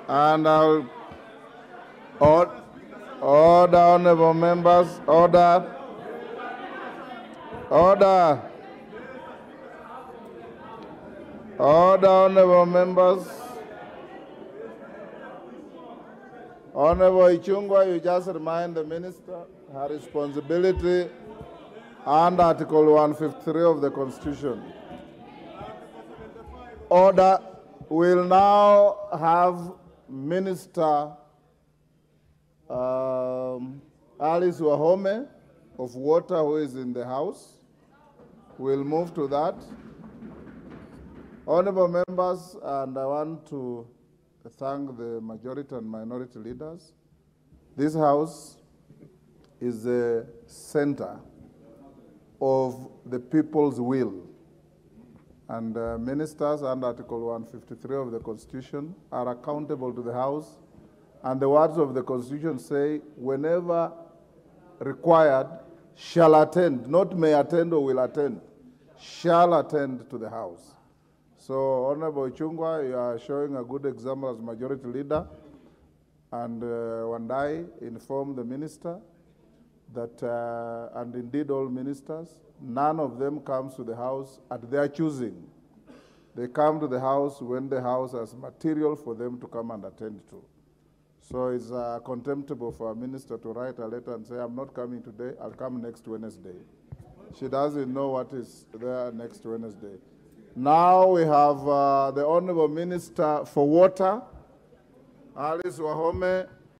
And I'll order, honorable members, order, order, order, honorable members. Honorable Ichungwa, you just remind the minister her responsibility and Article 153 of the Constitution. Order. We'll now have Minister Alice Wahome of Water, who is in the House. We'll move to that. Honorable members, and I want to thank the majority and minority leaders. This House is the center of the people's will. And ministers under Article 153 of the Constitution are accountable to the House. And the words of the Constitution say, whenever required, shall attend, not may attend or will attend, shall attend to the House. So, Honorable Ichungwa, you are showing a good example as majority leader. And Wandai informed the minister that, and indeed all ministers, none of them comes to the House at their choosing. They come to the House when the House has material for them to come and attend to. So it's contemptible for a minister to write a letter and say, I'm not coming today, I'll come next Wednesday. She doesn't know what is there next Wednesday. Now we have the Honorable Minister for Water, Alice Wahome.